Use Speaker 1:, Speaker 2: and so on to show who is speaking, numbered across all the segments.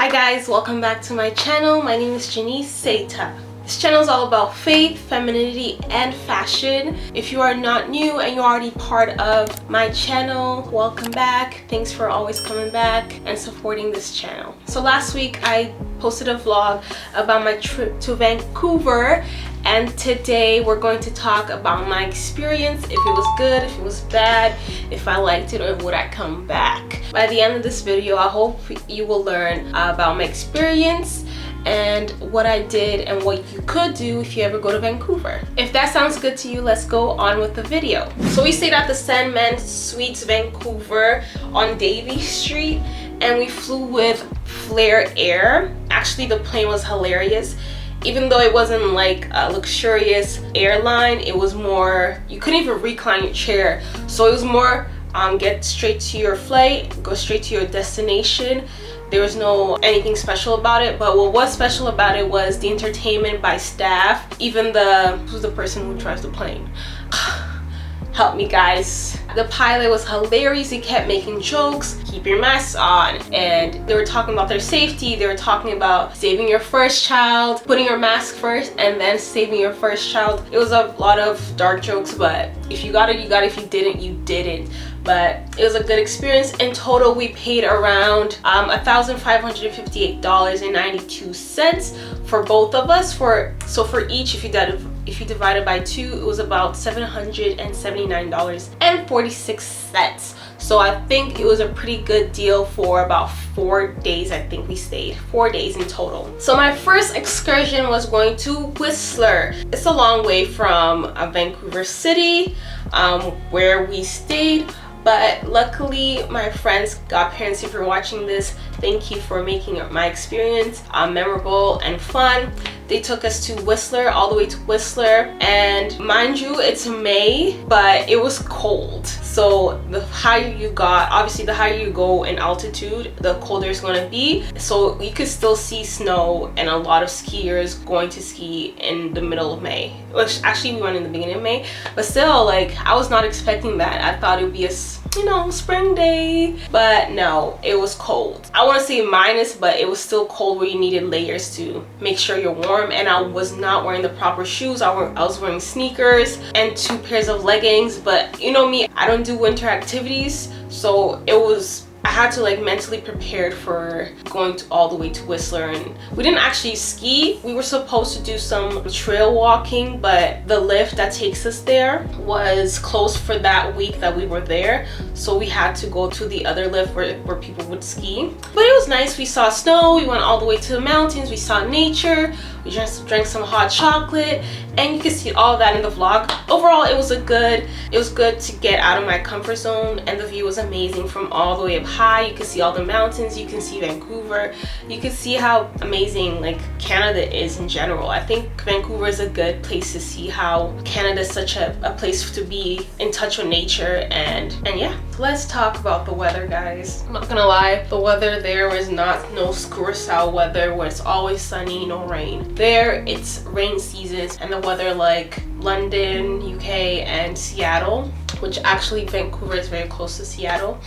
Speaker 1: Hi guys, welcome back to my channel. My name is Janice Ceita. This channel is all about faith, femininity, and fashion. If you are not new and you're already part of my channel, welcome back. Thanks for always coming back and supporting this channel. So last week I posted a vlog about my trip to Vancouver, and today we're going to talk about my experience, if it was good, if it was bad, if I liked it, or would I come back. By the end of this video, I hope you will learn about my experience and what I did and what you could do if you ever go to Vancouver. If that sounds good to you, let's go on with the video. So we stayed at the Sandman Suites Vancouver on Davie Street, and we flew with Flair Air. Actually, the plane was hilarious. Even though it wasn't like a luxurious airline, it was more, you couldn't even recline your chair. So it was more get straight to your flight, go straight to your destination. There was no anything special about it, but what was special about it was the entertainment by staff. Even who's the person who drives the plane? Help me guys. The pilot was hilarious. He kept making jokes, keep your masks on, and they were talking about their safety. They were talking about saving your first child, putting your mask first, and then saving your first child. It was a lot of dark jokes, but if you got it, you got it. If you didn't, you didn't. But it was a good experience. In total, we paid around $1,558.92 for both of us. So for each, if you divide it by 2, it was about $779.46. So I think it was a pretty good deal for about 4 days. I think we stayed 4 days in total. So my first excursion was going to Whistler. It's a long way from Vancouver City, where we stayed. But luckily, my friends, godparents, if you're watching this, thank you for making my experience memorable and fun. They took us to Whistler, all the way to Whistler, and mind you, it's May, but it was cold. So the higher you got, obviously the higher you go in altitude, the colder it's going to be. So you could still see snow and a lot of skiers going to ski in the middle of May. Which actually we went in the beginning of May, but still, like, I was not expecting that. I thought it would be a spring day, but no, it was cold. I want to say minus, but it was still cold where you needed layers to make sure you're warm. And I was not wearing the proper shoes. I was wearing sneakers and 2 pairs of leggings. But you know me, I don't do winter activities, so I had to like mentally prepare for going all the way to Whistler. And we didn't actually ski. We were supposed to do some trail walking, but the lift that takes us there was closed for that week that we were there. So we had to go to the other lift where people would ski. But it was nice. We saw snow. We went all the way to the mountains. We saw nature. We drank some hot chocolate, and you can see all of that in the vlog. Overall, it was good to get out of my comfort zone, and the view was amazing from all the way up high. You can see all the mountains, you can see Vancouver, you can see how amazing like Canada is in general. I think Vancouver is a good place to see how Canada is such a place to be in touch with nature. And yeah, let's talk about the weather, guys. I'm not gonna lie, the weather there was not no curacao weather where it's always sunny, no rain. There it's rain seasons, and the weather like London, UK, and Seattle, which actually Vancouver is very close to Seattle.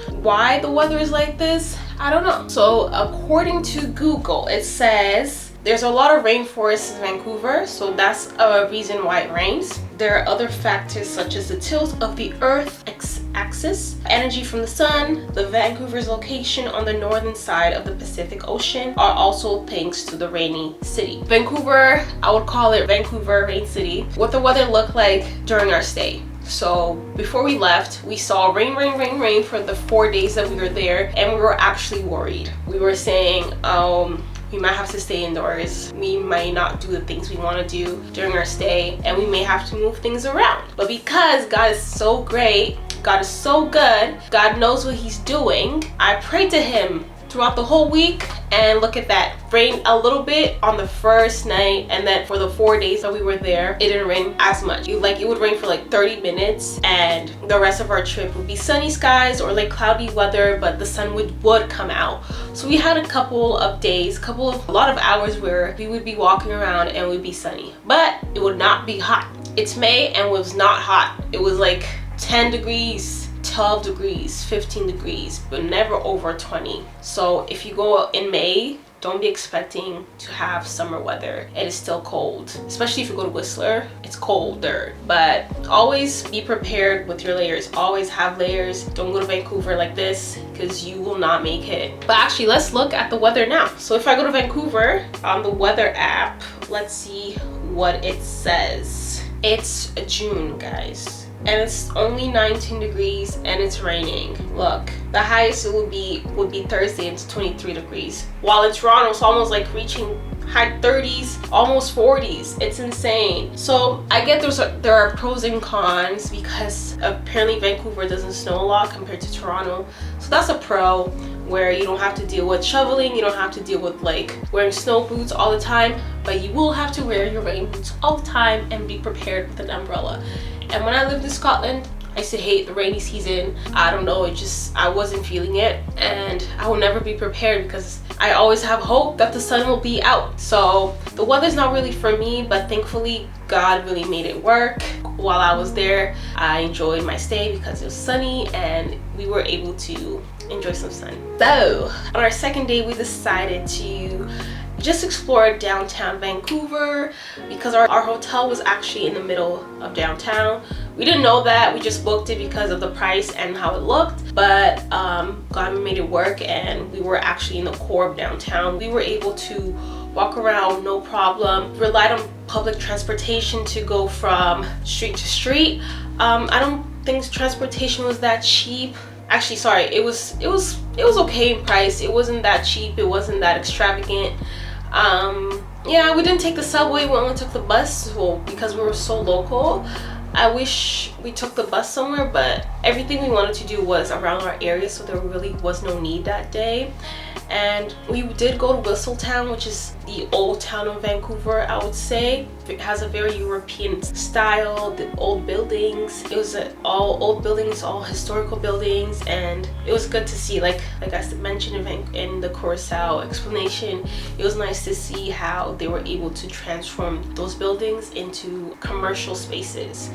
Speaker 1: Why the weather is like this, I don't know. So according to Google, it says there's a lot of rainforests in Vancouver, so that's a reason why it rains. There are other factors such as the tilt of the Earth axis, energy from the sun, the Vancouver's location on the northern side of the Pacific Ocean are also thanks to the rainy city. Vancouver, I would call it Vancouver Rain City. What the weather looked like during our stay. So before we left, we saw rain for the 4 days that we were there, and we were actually worried. We were saying, we might have to stay indoors. We might not do the things we want to do during our stay, and we may have to move things around. But because God is so great, God is so good, God knows what he's doing, I prayed to him throughout the whole week, and look at that. Rained a little bit on the first night, and then for the 4 days that we were there, it didn't rain as much. It would rain for like 30 minutes, and the rest of our trip would be sunny skies or like cloudy weather, but the sun would come out. So we had a couple of days, a lot of hours where we would be walking around and it would be sunny, but it would not be hot. It's May and it was not hot. It was like 10 degrees, 12 degrees, 15 degrees, but never over 20. So if you go in May, don't be expecting to have summer weather. It is still cold, especially if you go to Whistler. It's colder, but always be prepared with your layers. Always have layers. Don't go to Vancouver like this because you will not make it. But actually, let's look at the weather now. So if I go to Vancouver on the weather app, let's see what it says. It's June, guys, and it's only 19 degrees and it's raining. Look, the highest it would be Thursday. It's 23 degrees, while in Toronto it's almost like reaching high 30s, almost 40s. It's insane. So I get there are pros and cons, because apparently Vancouver doesn't snow a lot compared to Toronto, so that's a pro, where you don't have to deal with shoveling, you don't have to deal with like wearing snow boots all the time, but you will have to wear your rain boots all the time and be prepared with an umbrella. And when I lived in Scotland, I used to hate the rainy season. I don't know, I wasn't feeling it, and I will never be prepared because I always have hope that the sun will be out. So the weather's not really for me, but thankfully God really made it work. While I was there, I enjoyed my stay because it was sunny and we were able to enjoy some sun. So on our second day, we decided to just explore downtown Vancouver because our hotel was actually in the middle of downtown. We didn't know that, we just booked it because of the price and how it looked, but God made it work, and we were actually in the core of downtown. We were able to walk around no problem. Relied on public transportation to go from street to street. I don't think transportation was that cheap. Actually, sorry, it was okay in price. It wasn't that cheap, it wasn't that extravagant. Yeah, we didn't take the subway, we only took the bus, well, because we were so local. I wish we took the bus somewhere, but everything we wanted to do was around our area, so there really was no need that day. And we did go to Whistlertown, which is the old town of Vancouver, I would say. It has a very European style, the old buildings. It was all old buildings, all historical buildings, and it was good to see, like I mentioned in the Curacao explanation, it was nice to see how they were able to transform those buildings into commercial spaces.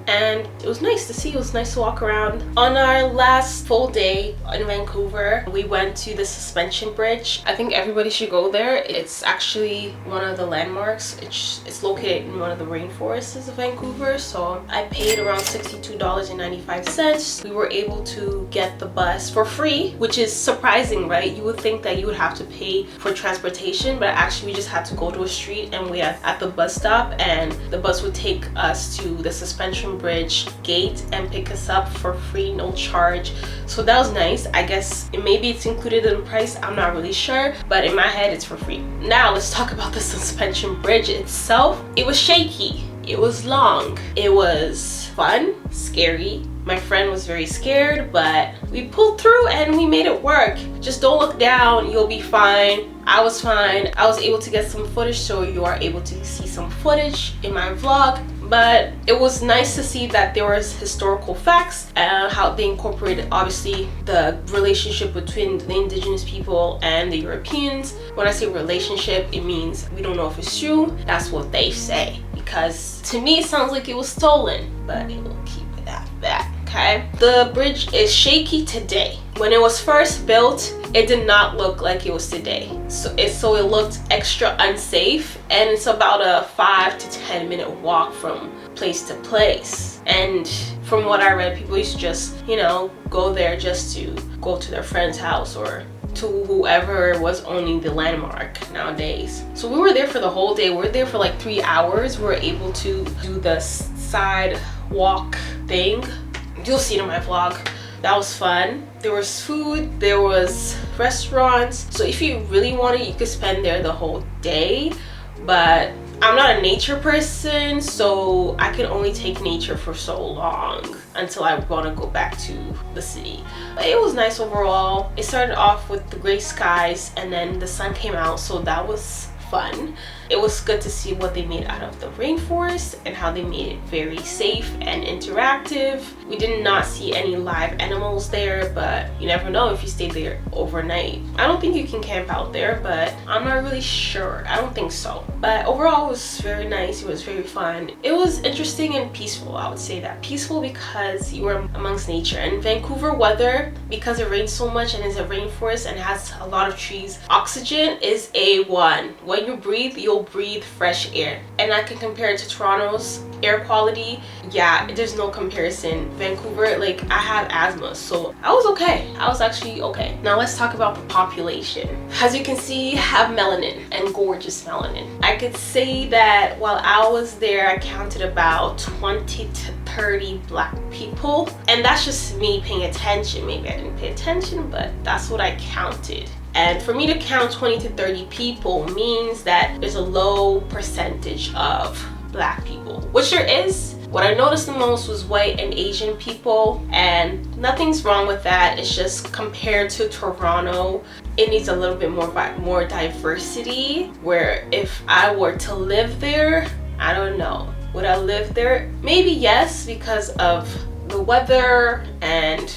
Speaker 1: And it was nice to see, it was nice to walk around. On our last full day in Vancouver, we went to the suspension bridge. I think everybody should go there. It's actually one of the landmarks. It's located in one of the rainforests of Vancouver. So I paid around $62.95. We were able to get the bus for free, which is surprising, right? You would think that you would have to pay for transportation, but actually we just had to go to a street and wait at the bus stop, and the bus would take us to the suspension bridge gate and pick us up for free, no charge. So that was nice. I guess maybe it's included in the price, I'm not really sure, but in my head it's for free. Now let's talk about the suspension bridge itself. It was shaky, it was long, it was fun, scary. My friend was very scared, but we pulled through and we made it work. Just don't look down, you'll be fine. I was fine. I was able to get some footage, so you are able to see some footage in my vlog. But it was nice to see that there was historical facts and how they incorporated, obviously, the relationship between the indigenous people and the Europeans. When I say relationship, it means we don't know if it's true. That's what they say, because to me it sounds like it was stolen, but it will keep it at that. Okay, the bridge is shaky today. When it was first built, it did not look like it was today. So it looked extra unsafe, and it's about a 5 to 10 minute walk from place to place. And from what I read, people used to just, go there just to go to their friend's house or to whoever was owning the landmark nowadays. So we were there for the whole day. We were there for like 3 hours. We were able to do the side walk thing. You'll see it in my vlog. That was fun. There was food, there was restaurants. So if you really wanted, you could spend there the whole day. But I'm not a nature person, so I can only take nature for so long until I want to go back to the city. But it was nice overall. It started off with the gray skies and then the sun came out, so that was fun. It was good to see what they made out of the rainforest and how they made it very safe and interactive. We did not see any live animals there, but you never know if you stay there overnight. I don't think you can camp out there, but I'm not really sure. I don't think so. But overall, it was very nice. It was very fun. It was interesting and peaceful. I would say that peaceful because you were amongst nature. And Vancouver weather, because it rains so much and it's a rainforest and has a lot of trees, oxygen is A1. When you breathe, you'll breathe fresh air. And I can compare it to Toronto's air quality. Yeah, there's no comparison. Vancouver, like, I have asthma, so I was okay. I was actually okay. Now let's talk about the population. As you can see, I have melanin, and gorgeous melanin. I could say that while I was there, I counted about 20 to 30 black people, and that's just me paying attention. Maybe I didn't pay attention, but that's what I counted. And for me to count 20 to 30 people means that there's a low percentage of black people, which there is. What I noticed the most was white and Asian people, and nothing's wrong with that. It's just compared to Toronto, it needs a little bit more diversity, where if I were to live there, I don't know. Would I live there? Maybe yes, because of the weather and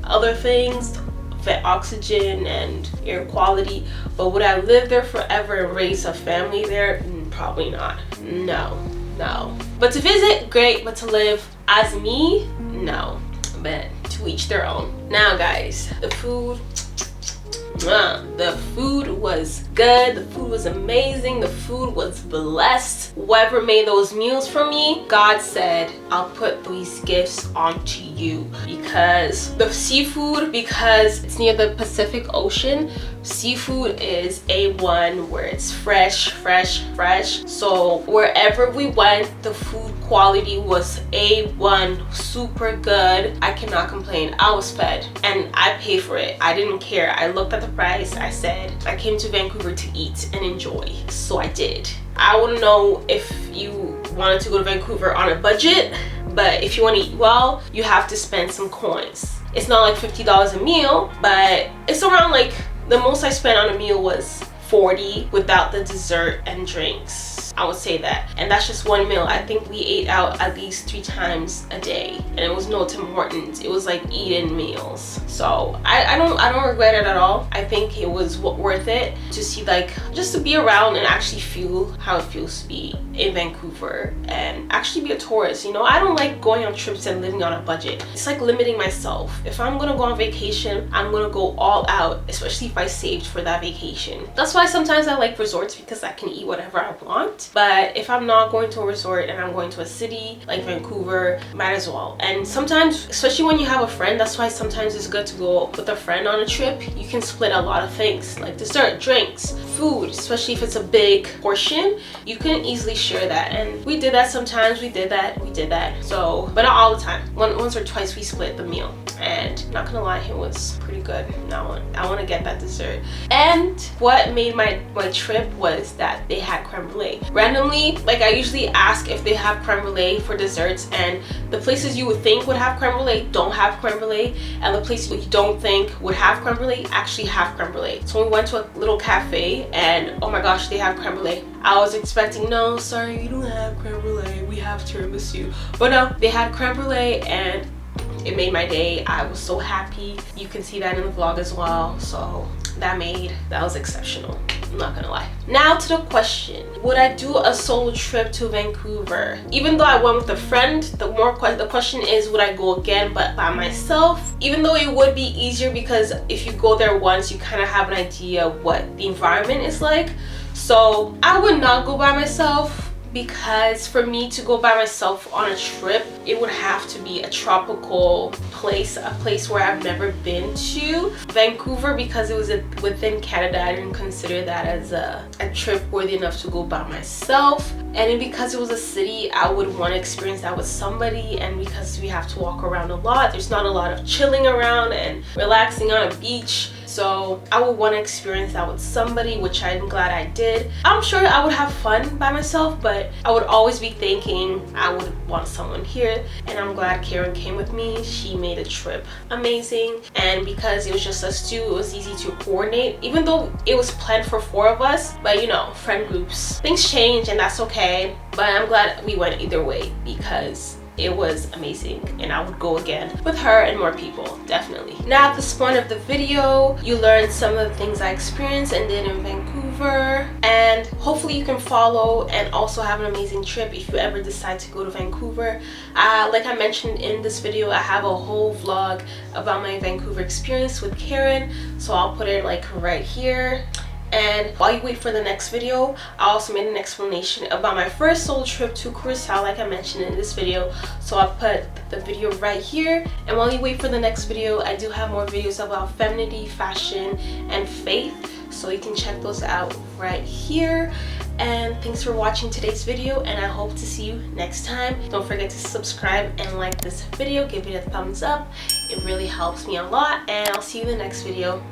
Speaker 1: other things, the oxygen and air quality. But would I live there forever and raise a family there? Probably not. No. But to visit, great. But to live as me, no. But to each their own. Now guys, the food was good. The food was amazing. The food was blessed. Whoever made those meals for me, God said, I'll put these gifts onto you. Because the seafood, because it's near the Pacific Ocean, seafood is A1, where it's fresh. So wherever we went, the food quality was A1, super good. I cannot complain. I was fed and I paid for it. I didn't care. I looked at the price. I said, I came to Vancouver to eat and enjoy, so I did. I wouldn't know if you wanted to go to Vancouver on a budget, but if you want to eat well, you have to spend some coins. It's not like $50 a meal, but it's around, like, the most I spent on a meal was $40 without the dessert and drinks. I would say that. And that's just one meal. I think we ate out at least 3 times a day, and it was no Tim Hortons. It was like eat-in meals. So I don't regret it at all. I think it was worth it to see, like, just to be around and actually feel how it feels to be in Vancouver and actually be a tourist. You know, I don't like going on trips and living on a budget. It's like limiting myself. If I'm gonna go on vacation, I'm gonna go all out, especially if I saved for that vacation. That's why sometimes I like resorts, because I can eat whatever I want. But if I'm not going to a resort and I'm going to a city like Vancouver, might as well. And sometimes, especially when you have a friend, that's why sometimes it's good to go with a friend on a trip. You can split a lot of things, like dessert, drinks, food, especially if it's a big portion. You can easily share that, and we did that sometimes. We did that. So, but not all the time. Once or twice we split the meal, and not gonna lie, it was pretty good. I want to get that dessert. And what made my trip was that they had creme brulee. Randomly, like, I usually ask if they have creme brulee for desserts, and the places you would think would have creme brulee don't have creme brulee, and the places you don't think would have creme brulee actually have creme brulee. So we went to a little cafe, and oh my gosh, they have creme brulee. I was expecting, no, sorry, we don't have creme brulee, we have tiramisu. But no, they had creme brulee, and it made my day. I was so happy. You can see that in the vlog as well. So that was exceptional. I'm not gonna lie. Now to the question, would I do a solo trip to Vancouver? Even though I went with a friend, the question is, would I go again but by myself? Even though it would be easier, because if you go there once, you kind of have an idea what the environment is like. So I would not go by myself, because for me to go by myself on a trip, it would have to be a tropical place, a place where I've never been to. Vancouver, because it was within Canada, I didn't consider that as a trip worthy enough to go by myself. And because it was a city, I would want to experience that with somebody, and because we have to walk around a lot, there's not a lot of chilling around and relaxing on a beach. So I would want to experience that with somebody, which I'm glad I did. I'm sure I would have fun by myself, but I would always be thinking I would want someone here, and I'm glad Karen came with me. She made a trip amazing, and because it was just us two, it was easy to coordinate, even though it was planned for 4 of us. But you know, friend groups, things change, and that's okay. But I'm glad we went either way because it was amazing, and I would go again with her and more people, definitely. Now at this point of the video, you learned some of the things I experienced and did in Vancouver, and hopefully you can follow and also have an amazing trip if you ever decide to go to Vancouver. Like I mentioned in this video, I have a whole vlog about my Vancouver experience with Karen, so I'll put it like right here. And while you wait for the next video, I also made an explanation about my first solo trip to Curacao, like I mentioned in this video. So I'll put the video right here. And while you wait for the next video, I do have more videos about femininity, fashion, and faith. So you can check those out right here. And thanks for watching today's video, and I hope to see you next time. Don't forget to subscribe and like this video. Give it a thumbs up. It really helps me a lot, and I'll see you in the next video.